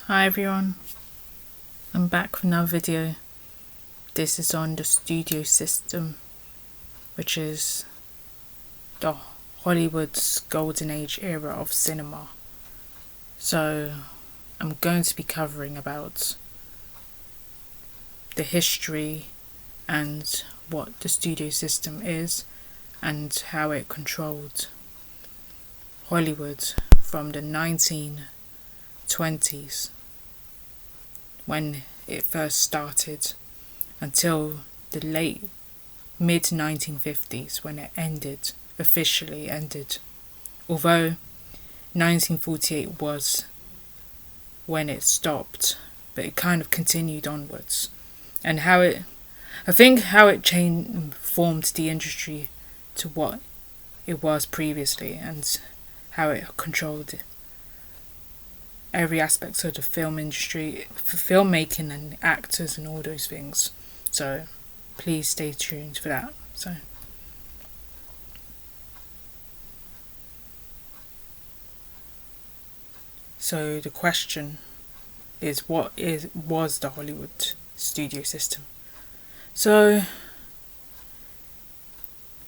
Hi everyone, I'm back with another video. This is on the studio system, which is the Hollywood's golden age era of cinema. So I'm going to be covering about the history and what the studio system is and how it controlled Hollywood from the 1920s when it first started until the late mid 1950s when it officially ended. Although 1948 was when it stopped, but it kind of continued onwards. And I think how it formed the industry to what it was previously, and how it controlled every aspect of the film industry, for filmmaking and actors and all those things. So please stay tuned for that. So the question is, was the Hollywood studio system? So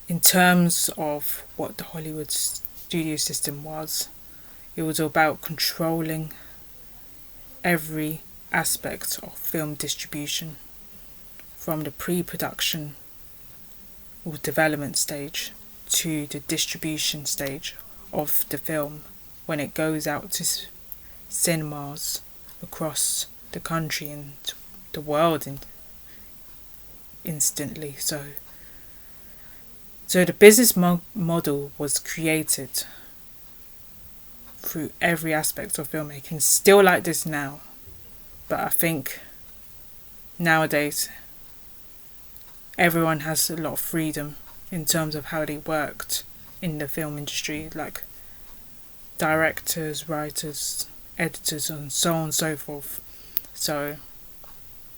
in terms of what the Hollywood studio system was, it was about controlling every aspect of film distribution, from the pre-production or development stage to the distribution stage of the film when it goes out to cinemas across the country and the world instantly. So the business model was created through every aspect of filmmaking, still like this now, but I think nowadays everyone has a lot of freedom in terms of how they worked in the film industry, like directors, writers, editors, and so on and so forth. So,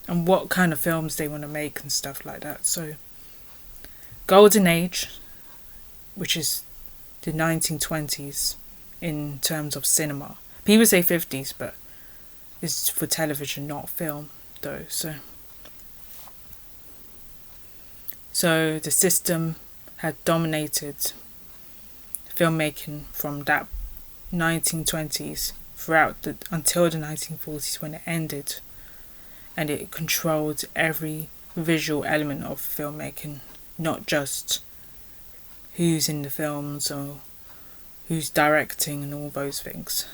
and what kind of films they want to make and stuff like that. So golden age, which is the 1920s in terms of cinema. People say 50s, but it's for television, not film though. So the system had dominated filmmaking from that 1920s until the 1940s when it ended, and it controlled every visual element of filmmaking, not just who's in the films or who's directing and all those things.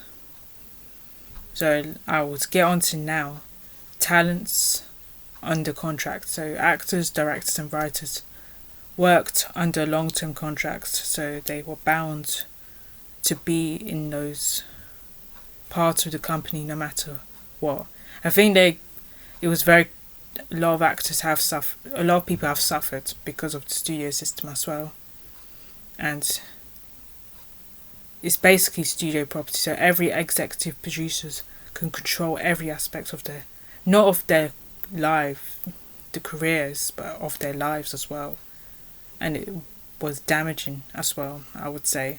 So I will get on to now talents under contract. So actors, directors and writers worked under long-term contracts, so they were bound to be in those parts of the company no matter what. I think a lot of actors have suffered, a lot of people have suffered because of the studio system as well. And it's basically studio property, so every executive producers can control every aspect of not of their the careers, but of their lives as well. And it was damaging as well, I would say.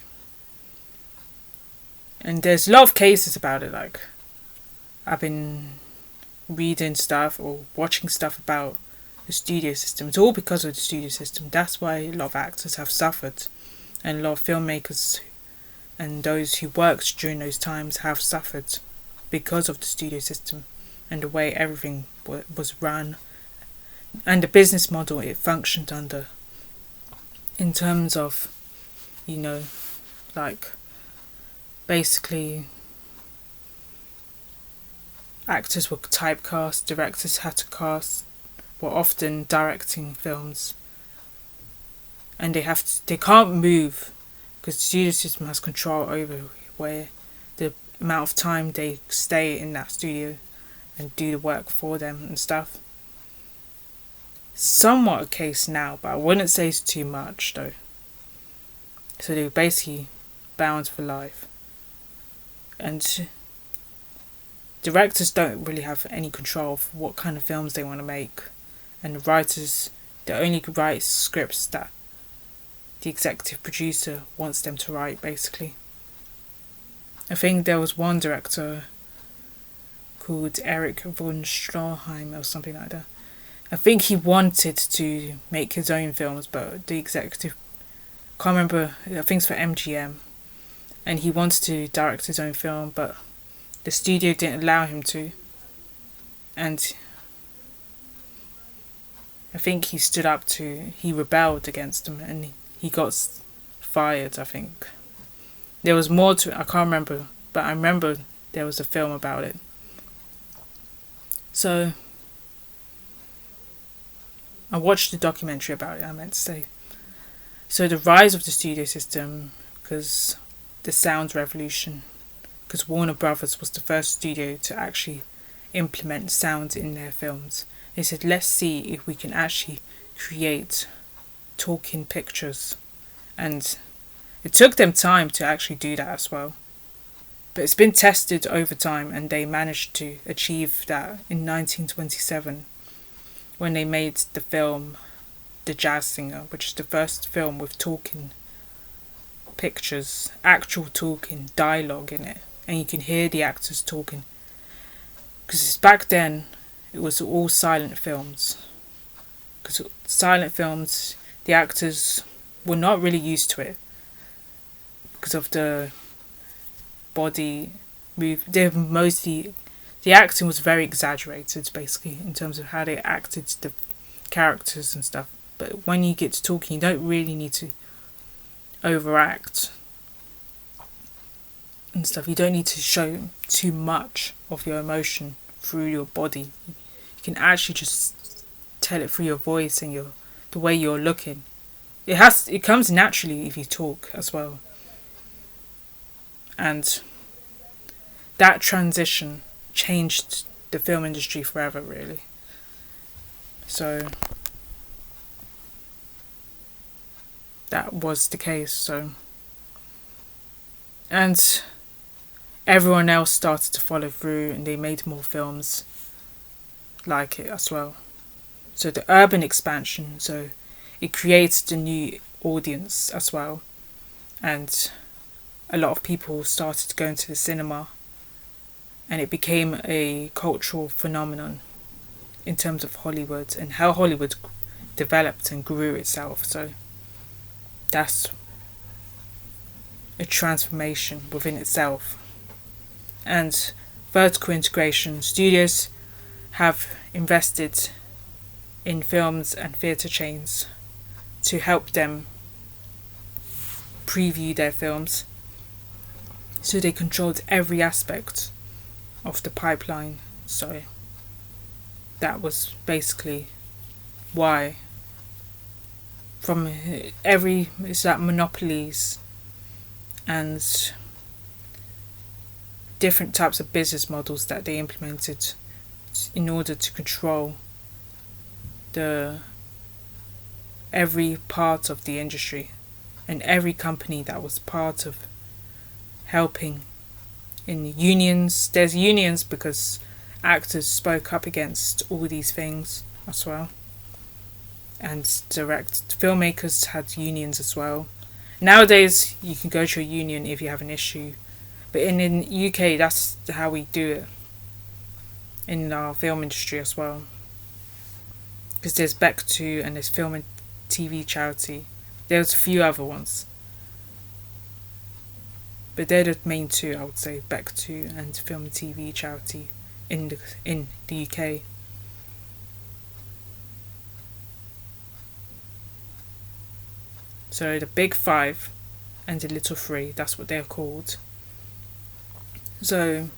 And there's a lot of cases about it, like I've been reading stuff or watching stuff about the studio system. It's all because of the studio system. That's why a lot of actors have suffered, and a lot of filmmakers and those who worked during those times have suffered because of the studio system and the way everything was run and the business model it functioned under, in terms of, like basically actors were typecast, directors were often directing films, and they can't move because the studio system has control over where the amount of time they stay in that studio and do the work for them and stuff. Somewhat a case now, but I wouldn't say it's too much though. So they were basically bound for life. And directors don't really have any control of what kind of films they want to make. And the writers, they only write scripts that the executive producer wants them to write, basically. I think there was one director called Eric von Stroheim or something like that. I think he wanted to make his own films, but the executive, can't remember, I think it's for MGM, and he wanted to direct his own film, but the studio didn't allow him to, and I think he rebelled against them, and he got fired, I think. There was more to it, I can't remember, but I remember there was a film about it. So I watched the documentary about it, I meant to say. So the rise of the studio system, because the sound revolution, because Warner Brothers was the first studio to actually implement sound in their films. They said, let's see if we can actually create talking pictures. And it took them time to actually do that as well. But it's been tested over time, and they managed to achieve that in 1927 when they made the film The Jazz Singer, which is the first film with talking pictures, actual talking dialogue in it, and you can hear the actors talking. Because back then it was all silent films. Because silent films, the actors were not really used to it because of the body move. The acting was very exaggerated, basically, in terms of how they acted the characters and stuff. But when you get to talking, you don't really need to overact and stuff. You don't need to show too much of your emotion through your body. You can actually just tell it through your voice and the way you're looking. It comes naturally if you talk as well. And that transition changed the film industry forever, really. So that was the case. So, and everyone else started to follow through, and they made more films like it as well. So the urban expansion, so it created a new audience as well, and a lot of people started going to the cinema, and it became a cultural phenomenon in terms of Hollywood and how Hollywood developed and grew itself. So that's a transformation within itself. And vertical integration, studios have invested in films and theatre chains to help them preview their films, so they controlled every aspect of the pipeline. So that was basically why it's that monopolies and different types of business models that they implemented in order to control every part of the industry, and every company that was part of helping in unions. There's unions because actors spoke up against all these things as well, and filmmakers had unions as well. Nowadays you can go to a union if you have an issue, but in UK that's how we do it in our film industry as well, because there's Beck2 and there's Film and TV Charity. There's a few other ones, but they're the main two, I would say, Beck2 and Film and TV Charity in the UK. So the Big Five and the Little Three, that's what they're called. So,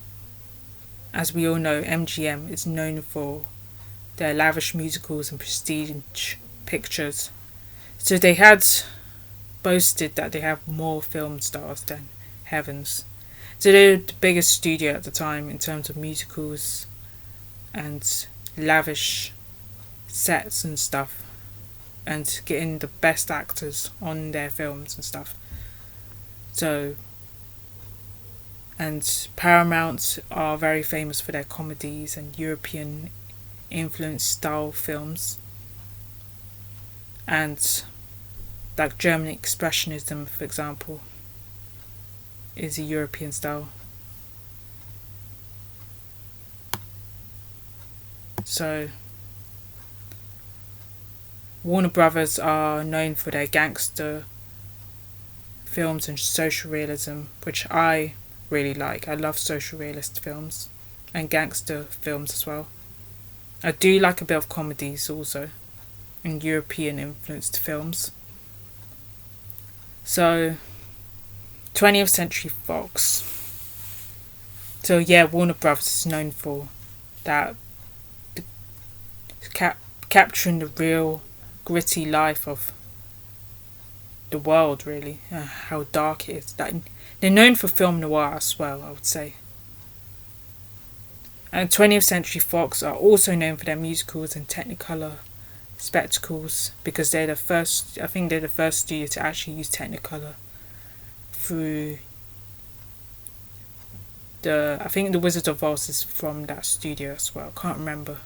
as we all know, MGM is known for their lavish musicals and prestige pictures. So they had boasted that they have more film stars than Heavens. So they're the biggest studio at the time in terms of musicals and lavish sets and stuff, and getting the best actors on their films and stuff. So, and Paramount are very famous for their comedies and European influence style films, and like German Expressionism, for example, is a European style. So Warner Brothers are known for their gangster films and social realism, which I really like. I love social realist films and gangster films as well. I do like a bit of comedies also and European influenced films. So 20th Century Fox. So yeah, Warner Brothers is known for that, capturing the real gritty life of the world, really, how dark it is. That they're known for film noir as well, I would say. And 20th Century Fox are also known for their musicals and Technicolor spectacles, because they're the first. I think they're the first studio to actually use Technicolor through I think the Wizard of Oz is from that studio as well. Can't remember.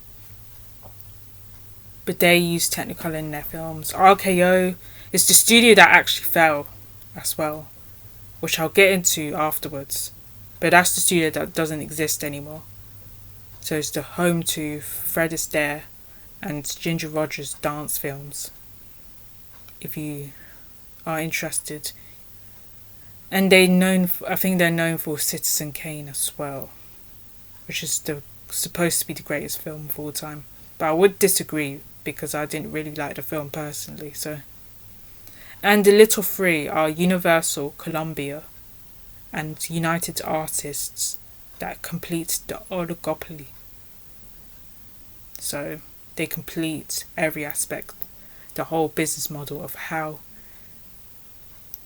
But they use Technicolor in their films. RKO is the studio that actually fell as well, which I'll get into afterwards. But that's the studio that doesn't exist anymore. So it's the home to Fred Astaire and Ginger Rogers dance films, if you are interested. And I think they're known for Citizen Kane as well, which is supposed to be the greatest film of all time. But I would disagree, because I didn't really like the film personally. So, and the Little Three are Universal, Columbia, and United Artists that complete the oligopoly. So they complete every aspect, the whole business model of how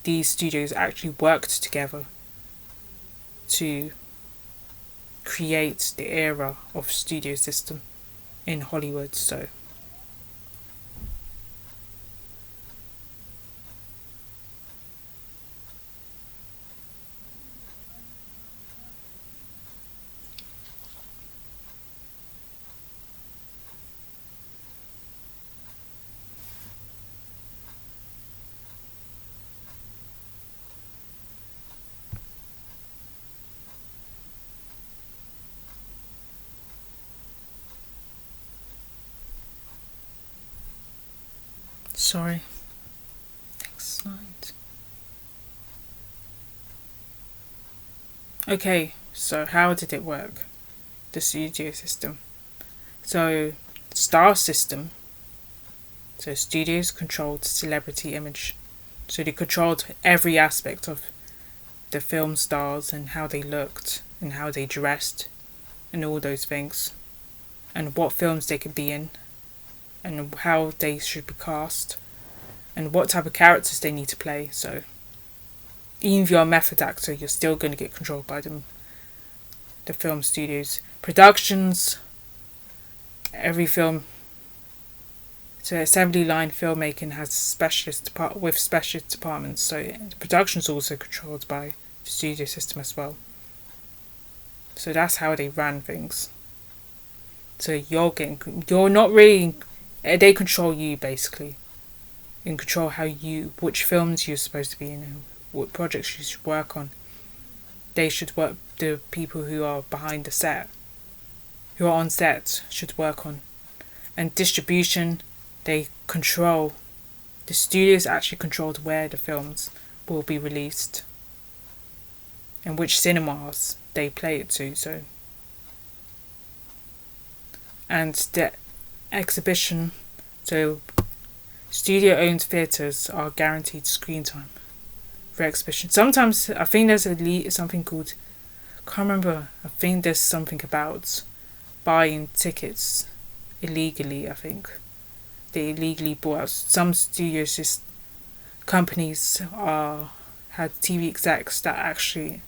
these studios actually worked together to create the era of studio system in Hollywood. So sorry. Next slide. Okay, so how did it work? The studio system. So, star system. So studios controlled celebrity image. So they controlled every aspect of the film stars and how they looked and how they dressed and all those things. And what films they could be in and how they should be cast and what type of characters they need to play. So even if you're a method actor, you're still going to get controlled by the film studios. Productions, every film. So assembly line filmmaking has specialist departments. So the production is also controlled by the studio system as well. So that's how they ran things. So you're not really, they control you basically, and control which films you're supposed to be in and what projects you should work on. They should work, the people who are behind the set, who are on set, should work on. And distribution, they control, the studios actually controlled where the films will be released and which cinemas they play it to. So, and the exhibition, so studio owned theatres are guaranteed screen time for exhibition. Sometimes I think there's something called, can't remember, I think there's something about buying tickets illegally. I think they illegally bought out some studios. Just companies had studio execs that actually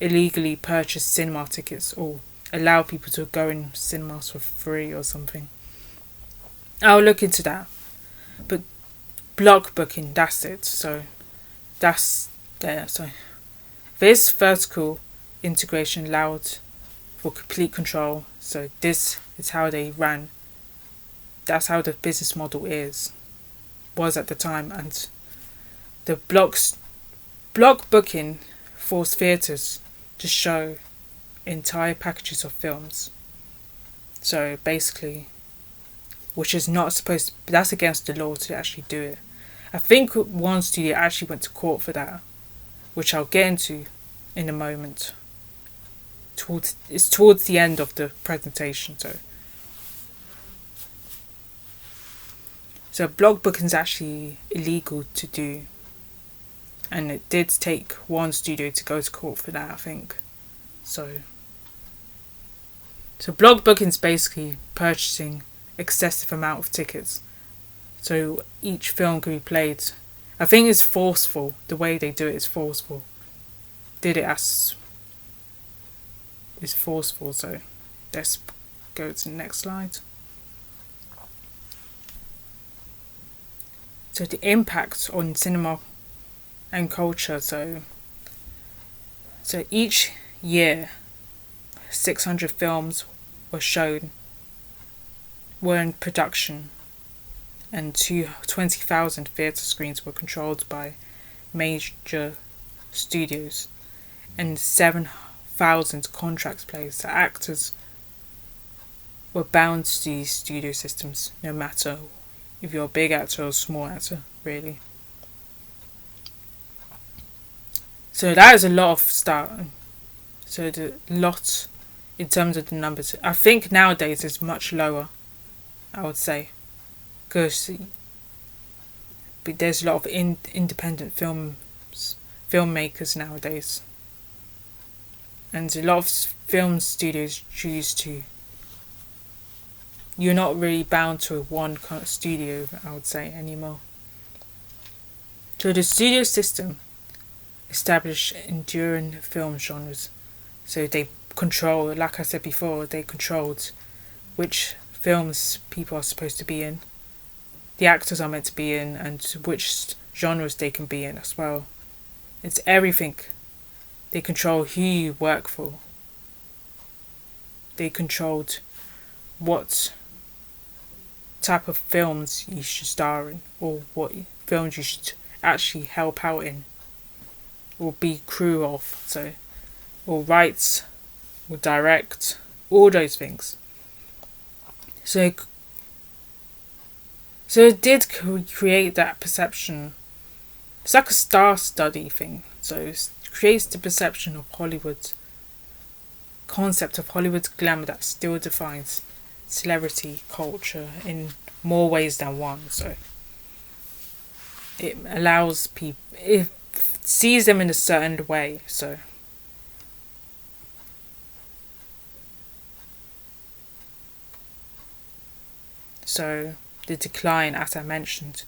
illegally purchase cinema tickets or allow people to go in cinemas for free or something. I'll look into that. But block booking, that's it. So that's there. So this vertical integration allowed for complete control. So this is how they ran. That's how the business model was at the time. And the block booking forced theatres to show entire packages of films So basically, which is not supposed to, that's against the law to actually do it. I think one studio actually went to court for that, which I'll get into in a moment. It's towards the end of the presentation, so blog booking is actually illegal to do, and it did take one studio to go to court for that, I think. So blog booking is basically purchasing excessive amount of tickets, so each film can be played. I think it's forceful. The way they do it is forceful. Did it as is forceful. So let's go to the next slide. So the impact on cinema and culture. So each year, 600 films were in production, and 20,000 theatre screens were controlled by major studios, and 7,000 contracts placed. So actors were bound to these studio systems, no matter if you're a big actor or a small actor, really. So that is a lot of start. So the lot in terms of the numbers, I think nowadays is much lower, I would say, because there's a lot of independent filmmakers nowadays, and a lot of film studios choose to. You're not really bound to one kind of studio, I would say, anymore. So the studio system established enduring film genres. So they control, like I said before, they controlled which films people are supposed to be in, the actors are meant to be in, and which genres they can be in as well. It's everything. They control who you work for. They controlled what type of films you should star in, or what films you should actually help out in, or be crew of, or write, or direct, all those things. So it did create that perception. It's like a star study thing. So it creates the perception of Hollywood, concept of Hollywood glamour that still defines celebrity culture in more ways than one. So it allows people, it sees them in a certain way. So the decline, as I mentioned,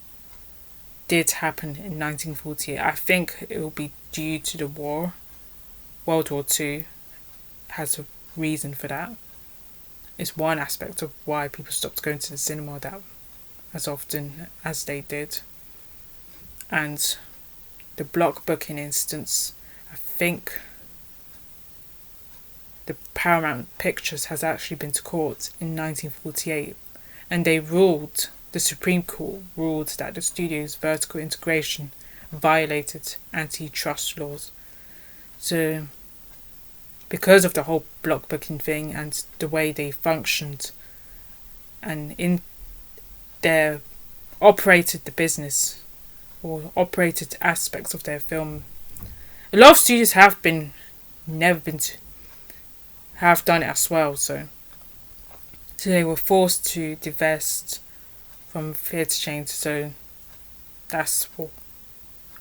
did happen in 1948. I think it will be due to the war. World War II has a reason for that. It's one aspect of why people stopped going to the cinema that as often as they did. And the block booking instance, I think the Paramount Pictures has actually been to court in 1948, and the Supreme Court ruled that the studio's vertical integration violated antitrust laws. So because of the whole block booking thing and the way they functioned and in their operated the business or operated aspects of their film, a lot of studios have done it as well. So they were forced to divest from theatre chains. So that's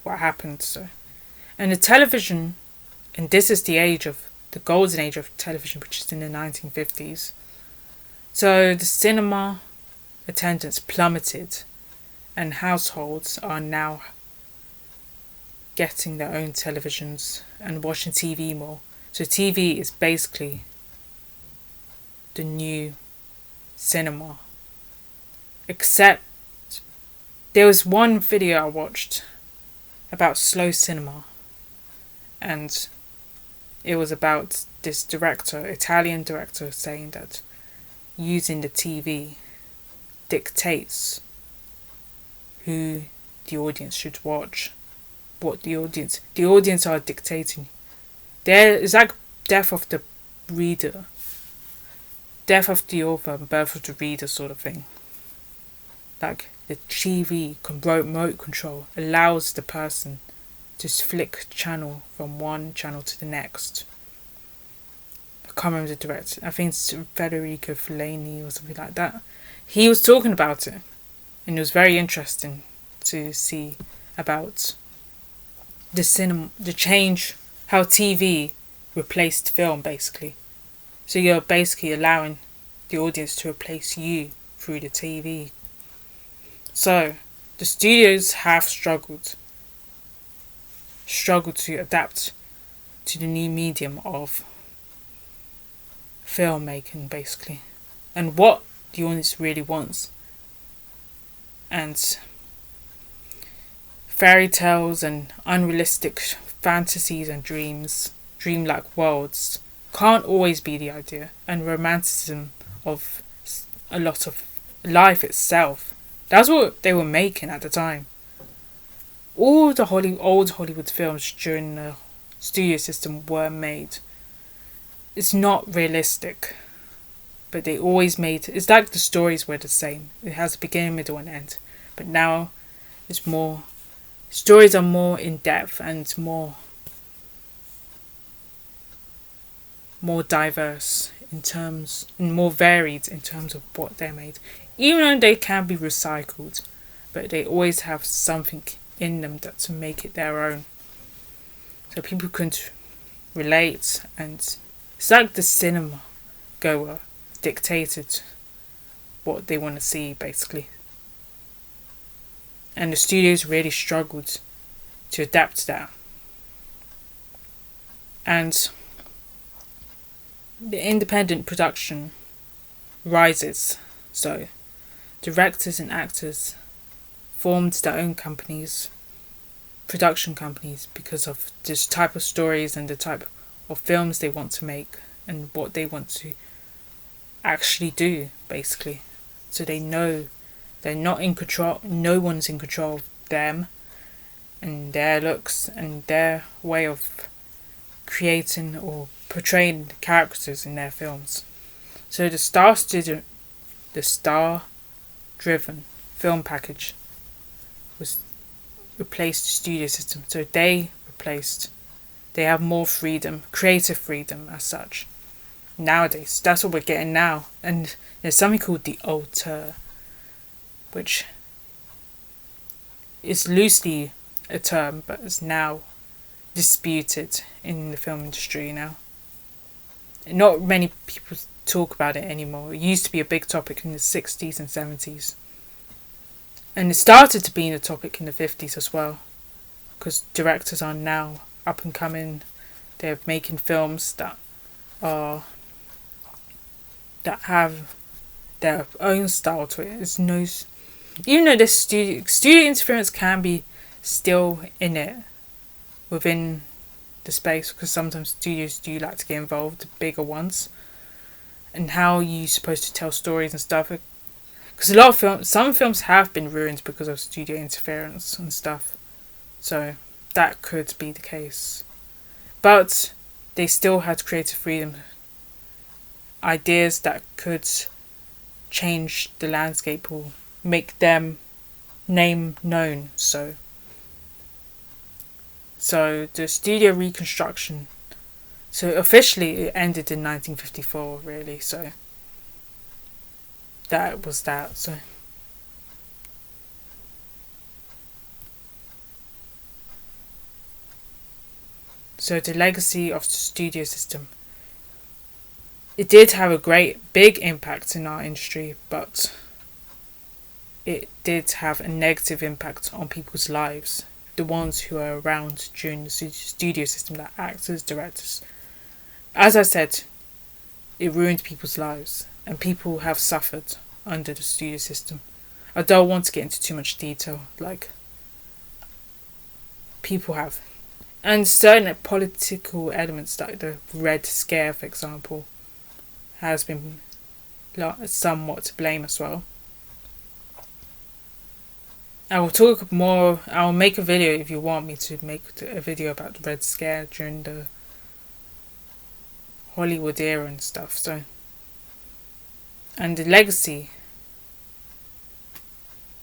what happened. So, and the television, and this is the golden age of television, which is in the 1950s. So the cinema attendance plummeted, and households are now getting their own televisions and watching TV more. So TV is basically the new cinema. Except there was one video I watched about slow cinema, and it was about this Italian director, saying that using the TV dictates who the audience should watch, what the audience are dictating. There is like death of the reader. death of the author and birth of the reader sort of thing. Like the TV remote control allows the person to flick channel from one channel to the next. I can't remember the director. I think it's Federico Fellini or something like that. He was talking about it, and it was very interesting to see about the cinema, the change, how TV replaced film basically. So you're basically allowing the audience to replace you through the TV. So the studios have struggled to adapt to the new medium of filmmaking basically, and what the audience really wants. And fairy tales and unrealistic fantasies and dreamlike worlds can't always be the idea, and romanticism of a lot of life itself. That's what they were making at the time. All the old Hollywood films during the studio system were made. It's not realistic, but they always made. It's like the stories were the same. It has a beginning, middle, and end. But now, it's more. Stories are more in depth and more diverse and more varied in terms of what they're made. Even though they can be recycled, but they always have something in them that to make it their own. So people can relate, and it's like the cinema goer dictated what they want to see basically. And the studios really struggled to adapt to that. And the independent production rises. So directors and actors formed their own companies, production companies, because of this type of stories and the type of films they want to make and what they want to actually do basically. So they know they're not in control. No one's in control of them and their looks and their way of creating or portraying the characters in their films. So the star-driven film package was replaced the studio system. So they have more freedom, creative freedom as such. Nowadays, that's what we're getting now. And there's something called the auteur, which is loosely a term, but is now disputed in the film industry now. Not many people talk about it anymore. It used to be a big topic in the 60s and 70s. And it started to be a topic in the 50s as well, because directors are now up and coming. They're making films that have their own style to it. It's no, even though the studio interference can be still in it within the space, because sometimes studios do like to get involved, the bigger ones, and how you're supposed to tell stories and stuff. Because a lot of some films have been ruined because of studio interference and stuff. So that could be the case. But they still had creative freedom. Ideas that could change the landscape or make them name known. So the studio reconstruction. So officially it ended in 1954 really. So that was that. So the legacy of the studio system. It did have a great big impact in our industry, but it did have a negative impact on people's lives. The ones who are around during the studio system, like actors, directors. As I said, it ruined people's lives, and people have suffered under the studio system. I don't want to get into too much detail, like people have. And certain political elements, like the Red Scare, for example, has been somewhat to blame as well. I'll make a video if you want me to make a video about the Red Scare during the Hollywood era and stuff. So And the legacy,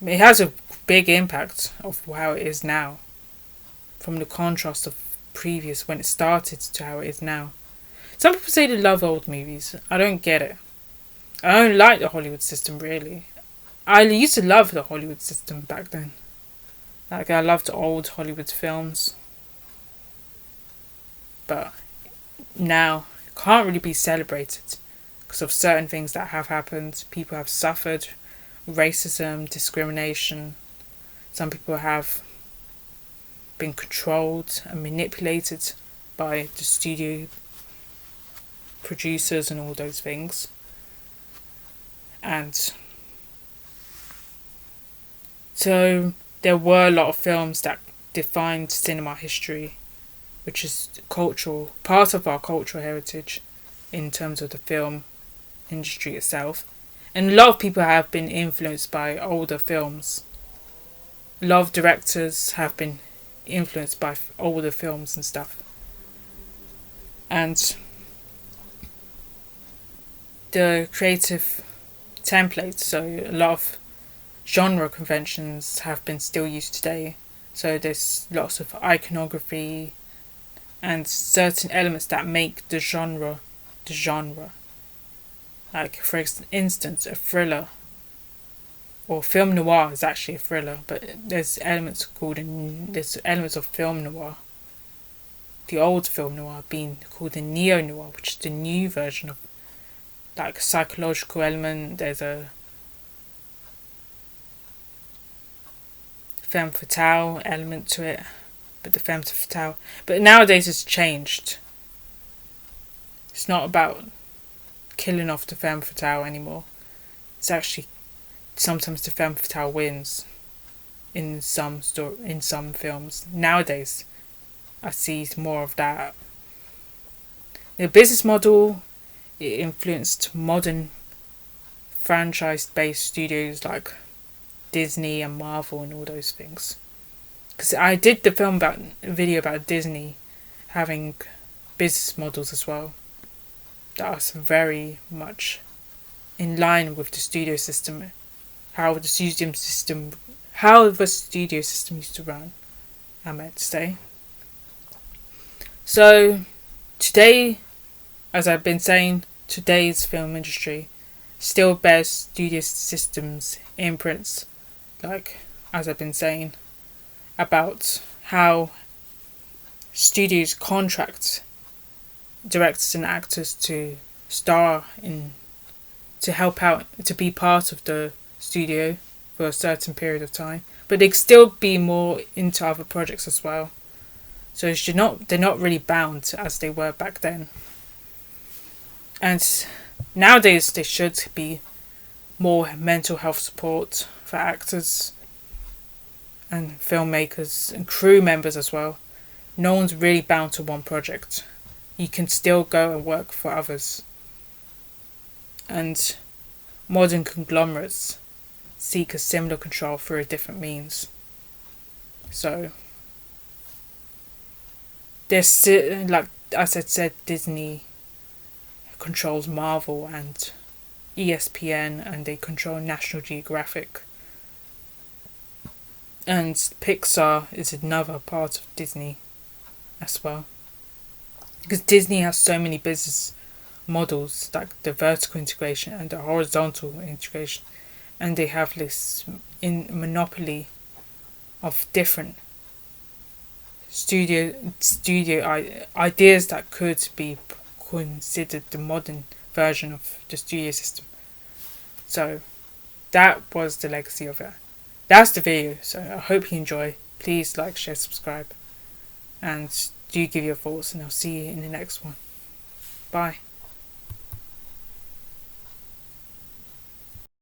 it has a big impact of how it is now, from the contrast of previous when it started to how it is now. Some people say they love old movies. I don't get it. I don't like the Hollywood system really. I used to love the Hollywood system back then. Like, I loved old Hollywood films. But now it can't really be celebrated because of certain things that have happened. People have suffered racism, discrimination. Some people have been controlled and manipulated by the studio producers and all those things. And so there were a lot of films that defined cinema history, which is cultural, part of our cultural heritage in terms of the film industry itself. And a lot of people have been influenced by older films. A lot of directors have been influenced by older films and stuff. And the creative templates, so a lot of genre conventions have been still used today. So there's lots of iconography and certain elements that make the genre the genre. Like, for instance, a thriller or film noir is actually a thriller, but there's elements of film noir. The old film noir being called the neo noir, which is the new version of like a psychological element. There's a femme fatale element to it, but nowadays it's changed. It's not about killing off the femme fatale anymore. It's actually sometimes the femme fatale wins in some films. Nowadays I see more of that. The business model, it influenced modern franchise-based studios like Disney and Marvel and all those things. Because I did a video about Disney having business models as well that are very much in line with the studio system, how the studio system used to run, I meant to say. So today, as I've been saying, today's film industry still bears studio systems imprints, like as I've been saying, about how studios contract directors and actors to star in, to help out, to be part of the studio for a certain period of time, but they can still be more into other projects as well. So they're not really bound as they were back then. And nowadays there should be more mental health support for actors and filmmakers and crew members as well. No one's really bound to one project. You can still go and work for others. And modern conglomerates seek a similar control through a different means. So there's, like as I said, Disney controls Marvel and ESPN, and they control National Geographic. And Pixar is another part of Disney as well. Because Disney has so many business models, like the vertical integration and the horizontal integration, and they have this monopoly of different studio ideas that could be considered the modern version of the studio system. So that was the legacy of it. That's the video, so I hope you enjoy. Please like, share, subscribe, and do give your thoughts, and I'll see you in the next one. Bye.